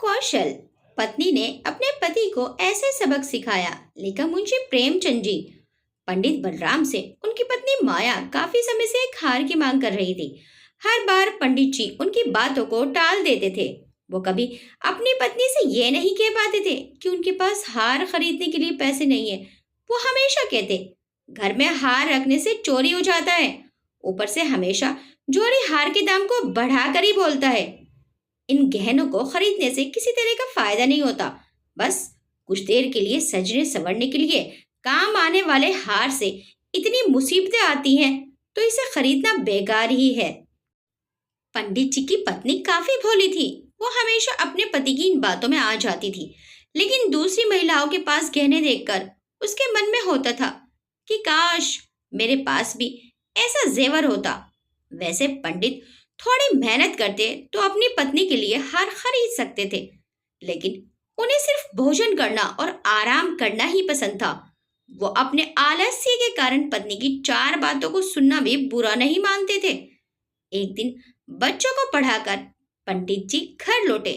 कौशल। पत्नी ने अपने पति को ऐसे सबक सिखाया, लिखा मुंशी प्रेमचंद जी। पंडित बलराम से उनकी पत्नी माया काफी समय से एक हार की मांग कर रही थी। हर बार पंडित जी उनकी बातों को टाल देते थे। वो कभी अपनी पत्नी से ये नहीं कह पाते थे कि उनके पास हार खरीदने के लिए पैसे नहीं है। वो हमेशा कहते, घर में हार रखने से चोरी हो जाता है। ऊपर से हमेशा जोरी हार के दाम को बढ़ाकर ही बोलता है। इन गहनों को खरीदने से किसी तरह का फायदा नहीं होता। बस कुछ देर के लिए सजने संवरने के लिए काम आने वाले हार से इतनी मुसीबतें आती हैं, तो इसे खरीदना बेकार ही है। पंडित जी की पत्नी काफी भोली थी। वो हमेशा अपने पति की इन बातों में आ जाती थी। लेकिन दूसरी महिलाओं के पास गहने देखकर उसके मन में होता था कि काश मेरे पास भी ऐसा जेवर होता। वैसे पंडित थोड़ी मेहनत करते तो अपनी पत्नी के लिए हार खरीद सकते थे, लेकिन उन्हें सिर्फ भोजन करना और आराम करना ही पसंद था। वो अपने आलस्य के कारण पत्नी की चार बातों को सुनना भी बुरा नहीं मानते थे। एक दिन बच्चों को पढ़ाकर पंडित जी घर लौटे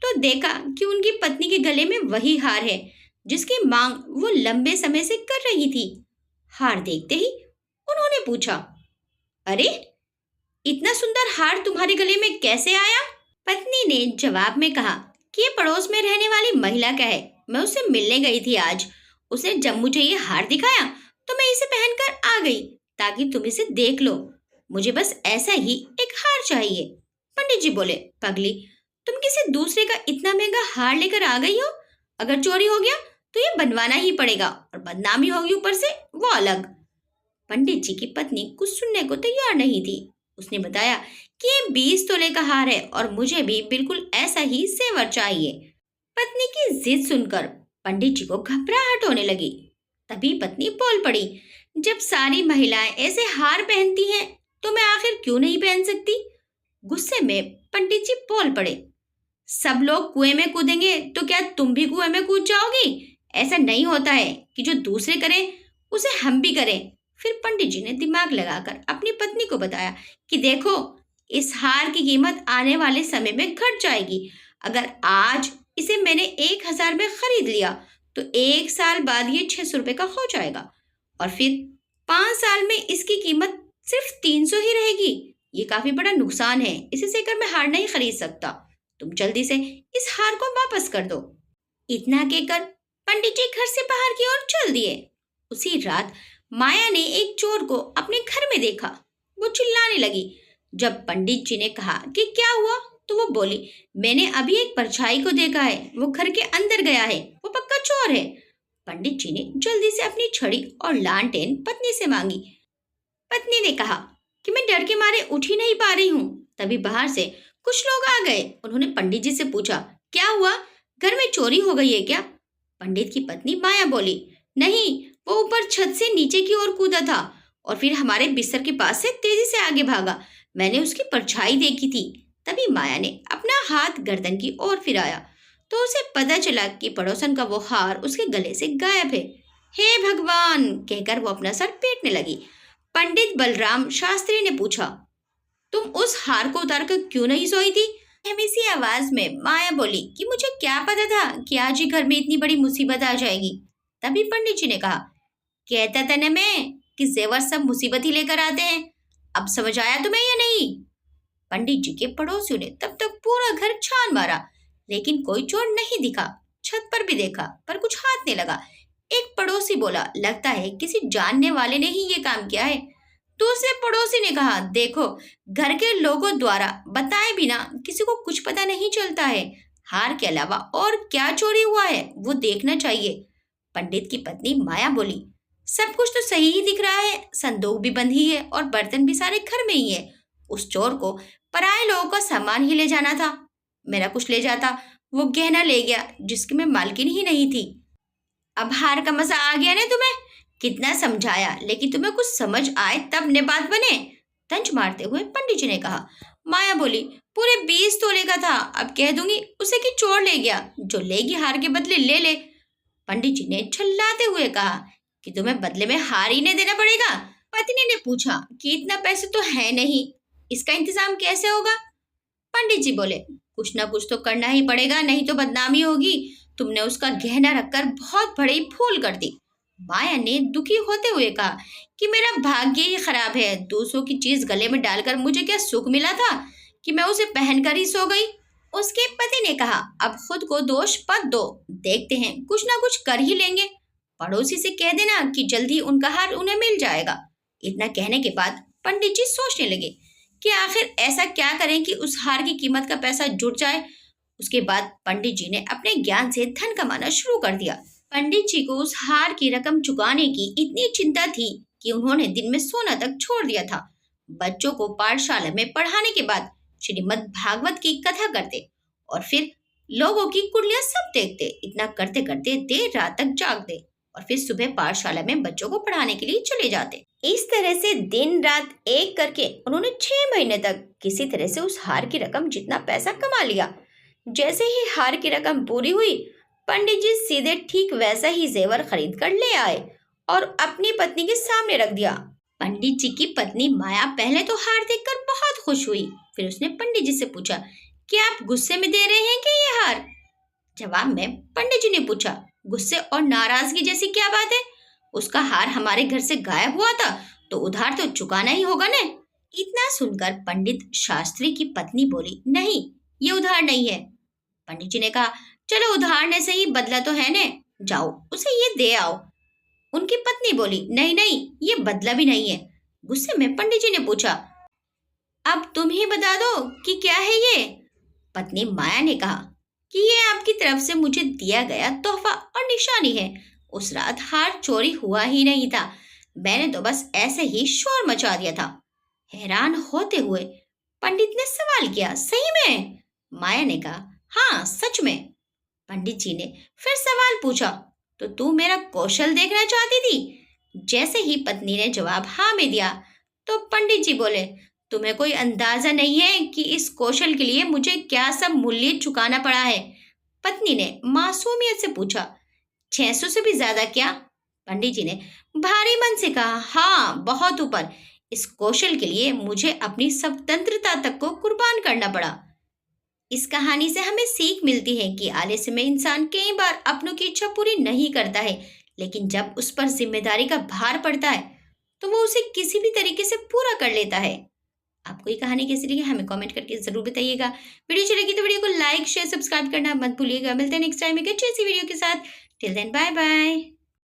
तो देखा कि उनकी पत्नी के गले में वही हार है जिसकी मांग वो लंबे समय से कर रही थी। हार देखते ही उन्होंने पूछा, अरे, इतना सुंदर हार तुम्हारे गले में कैसे आया? पत्नी ने जवाब में कहा कि ये पड़ोस में रहने वाली महिला का है। मैं उससे मिलने गई थी आज। उसने जब मुझे ये हार दिखाया तो मैं इसे पहनकर आ गई ताकि तुम इसे देख लो। मुझे बस ऐसा ही एक हार चाहिए। पंडित जी बोले, पगली, तुम किसी दूसरे का इतना महंगा हार लेकर आ गई हो। अगर चोरी हो गया तो ये बनवाना ही पड़ेगा और बदनामी होगी ऊपर से, वो अलग। पंडित जी की पत्नी कुछ सुनने को तैयार नहीं थी। उसने बताया कि ये 20 तोले का हार है और मुझे भी बिल्कुल ऐसा ही सेवर चाहिए। पत्नी की जिद सुनकर पंडित जी को घबराहट होने लगी। तभी पत्नी बोल पड़ी, जब सारी महिलाएं ऐसे हार पहनती हैं तो मैं आखिर क्यों नहीं पहन सकती? गुस्से में पंडित जी बोल पड़े, सब लोग कुएं में कूदेंगे तो क्या तुम भी कुएं में कूद जाओगी? ऐसा नहीं होता है कि जो दूसरे करें उसे हम भी करें। फिर पंडित जी ने दिमाग लगाकर अपनी पत्नी को बताया कि देखो, इस हार की कीमत आने वाले समय में घट जाएगी। अगर आज इसे मैंने 1000 में खरीद लिया तो 1 साल बाद ये 600 रुपये का हो जाएगा और फिर 5 साल में इसकी कीमत सिर्फ 300 ही रहेगी। ये काफी बड़ा नुकसान है। इसे सहकर मैं हार नहीं खरीद सकता। तुम जल्दी से इस हार को वापस कर दो। इतना कहकर पंडित जी घर से बाहर की ओर चल दिए। उसी रात माया ने एक चोर को अपने घर में देखा। वो चिल्लाने लगी। जब पंडित जी ने कहा कि क्या हुआ तो वो बोली, मैंने अभी एक परछाई को देखा है। वो घर के अंदर गया है। वो पक्का चोर है। पंडित जी ने जल्दी से अपनी छड़ी और लालटेन पत्नी से मांगी। पत्नी ने कहा कि मैं डर के मारे उठ ही नहीं पा रही हूँ। तभी बाहर से कुछ लोग आ गए। उन्होंने पंडित जी से पूछा, क्या हुआ? घर में चोरी हो गई है क्या? पंडित की पत्नी माया बोली, नहीं, वो ऊपर छत से नीचे की ओर कूदा था और फिर हमारे बिस्तर के पास से तेजी से आगे भागा। मैंने उसकी परछाई देखी थी। तभी माया ने अपना हाथ गर्दन की ओर फिराया तो उसे पता चला कि पड़ोसन का वो हार उसके गले से गायब है। हे भगवान, कहकर वो अपना सर पीटने लगी। पंडित बलराम शास्त्री ने पूछा, तुम उस हार को उतार कर क्यों नहीं सोई थी? हमी सी आवाज में माया बोली कि मुझे क्या पता था कि आज ही घर में इतनी बड़ी मुसीबत आ जाएगी। तभी पंडित जी ने कहा, कहता था ना मैं कि जेवर सब मुसीबत ही लेकर आते हैं। अब समझ आया तुम्हें या नहीं? पंडित जी के पड़ोसियों ने तब तक पूरा घर छान मारा, लेकिन कोई चोर नहीं दिखा। छत पर भी देखा पर कुछ हाथ नहीं लगा। एक पड़ोसी बोला, लगता है किसी जानने वाले ने ही ये काम किया है। दूसरे पड़ोसी ने कहा, देखो, घर के लोगों द्वारा बताए बिना किसी को कुछ पता नहीं चलता है। हार के अलावा और क्या चोरी हुआ है वो देखना चाहिए। पंडित की पत्नी माया बोली, सब कुछ तो सही ही दिख रहा है। संदूक भी बंद ही है और बर्तन भी सारे घर में ही है। उस चोर को पराये लोगों का सामान ही ले जाना था। मेरा कुछ ले जाता, वो गहना ले गया जिसकी मैं मालकिन ही नहीं थी। अब हार का मजा आ गया ना तुम्हें? कितना समझाया लेकिन तुम्हें कुछ समझ आए तब ने बात बने। तंज मारते हुए पंडित जी ने कहा। माया बोली, पूरे 20 तोले का था। अब कह दूंगी उसे कि चोर ले गया। जो लेगी हार के बदले ले ले। पंडित जी ने छल्लाते हुए कहा कि तुम्हें बदले में हार ही नहीं देना पड़ेगा। पत्नी ने पूछा कि इतना पैसे तो है नहीं, इसका इंतजाम कैसे होगा? पंडित जी बोले, कुछ ना कुछ तो करना ही पड़ेगा, नहीं तो बदनामी होगी। तुमने उसका गहना रखकर बहुत बड़ी भूल कर दी। माया ने दुखी होते हुए कहा कि मेरा भाग्य ही खराब है। दूसरों की चीज गले में डालकर मुझे क्या सुख मिला था कि मैं उसे पहनकर ही सो गई। उसके पति ने कहा, अब खुद को दोष मत दो, देखते हैं कुछ ना कुछ कर ही लेंगे। पड़ोसी से कह देना कि जल्दी उनका हार उन्हें मिल जाएगा। इतना कहने के बाद पंडित जी सोचने लगे कि आखिर ऐसा क्या करें कि उस हार की कीमत का पैसा जुट जाए। उसके बाद पंडित जी ने अपने ज्ञान से धन कमाना शुरू कर दिया। पंडित जी को उस हार की रकम चुकाने की इतनी चिंता थी कि उन्होंने दिन में सोना तक छोड़ दिया था। बच्चों को पाठशाला में पढ़ाने के बाद श्रीमद् भागवत की कथा करते और फिर लोगों की कुंडलियां सब देखते। इतना करते करते देर रात तक जागते और फिर सुबह पाठशाला में बच्चों को पढ़ाने के लिए चले जाते। इस तरह से दिन रात एक करके उन्होंने 6 महीने तक किसी तरह से उस हार की रकम जितना पैसा कमा लिया। जैसे ही हार की रकम पूरी हुई, पंडित जी सीधे ठीक वैसा ही जेवर खरीद कर ले आए और अपनी पत्नी के सामने रख दिया। पंडित जी की पत्नी माया पहले तो हार देखकर बहुत खुश हुई। फिर उसने पंडित जी से पूछा, क्या आप गुस्से में दे रहे हैं क्या ये हार? जवाब में पंडित जी ने पूछा, गुस्से और नाराजगी जैसी क्या बात है? उसका हार हमारे घर से गायब हुआ था तो उधार तो चुकाना ही होगा न। इतना सुनकर पंडित शास्त्री की पत्नी बोली, नहीं, ये उधार नहीं है। पंडित जी ने कहा, चलो उधार ने से ही बदला तो है ने, जाओ उसे ये दे आओ। उनकी पत्नी बोली, नहीं नहीं, ये बदला भी नहीं है। गुस्से में पंडित जी ने पूछा, अब तुम ही बता दो कि क्या है ये? पत्नी माया ने कहा कि ये आपकी तरफ से मुझे दिया गया तोहफा और निशानी है। उस रात हार चोरी हुआ ही नहीं था, मैंने तो बस ऐसे ही शोर मचा दिया था। हैरान होते हुए पंडित ने सवाल किया, सही में? माया ने कहा, हाँ सच में। पंडित जी ने फिर सवाल पूछा, तो तू मेरा कौशल देखना चाहती थी? जैसे ही पत्नी ने जवाब हाँ में दिया तो पंडित जी बोले, तुम्हें कोई अंदाजा नहीं है कि इस कौशल के लिए मुझे क्या सब मूल्य चुकाना पड़ा है। पत्नी ने मासूमियत से पूछा, 600 से भी ज्यादा क्या? पंडित जी ने भारी मन से कहा, हाँ बहुत ऊपर। इस कौशल के लिए मुझे अपनी स्वतंत्रता तक को कुर्बान करना पड़ा। इस कहानी से हमें सीख मिलती है कि आलस्य में इंसान कई बार अपनों की इच्छा पूरी नहीं करता है, लेकिन जब उस पर जिम्मेदारी का भार पड़ता है तो वो उसे किसी भी तरीके से पूरा कर लेता है। आपको ये कहानी कैसी लगी हमें कमेंट करके जरूर बताइएगा। वीडियो अच्छी लगी तो वीडियो को लाइक शेयर सब्सक्राइब करना मत भूलिएगा। मिलते हैं नेक्स्ट टाइम एक अच्छी सी वीडियो के साथ। Till then bye bye.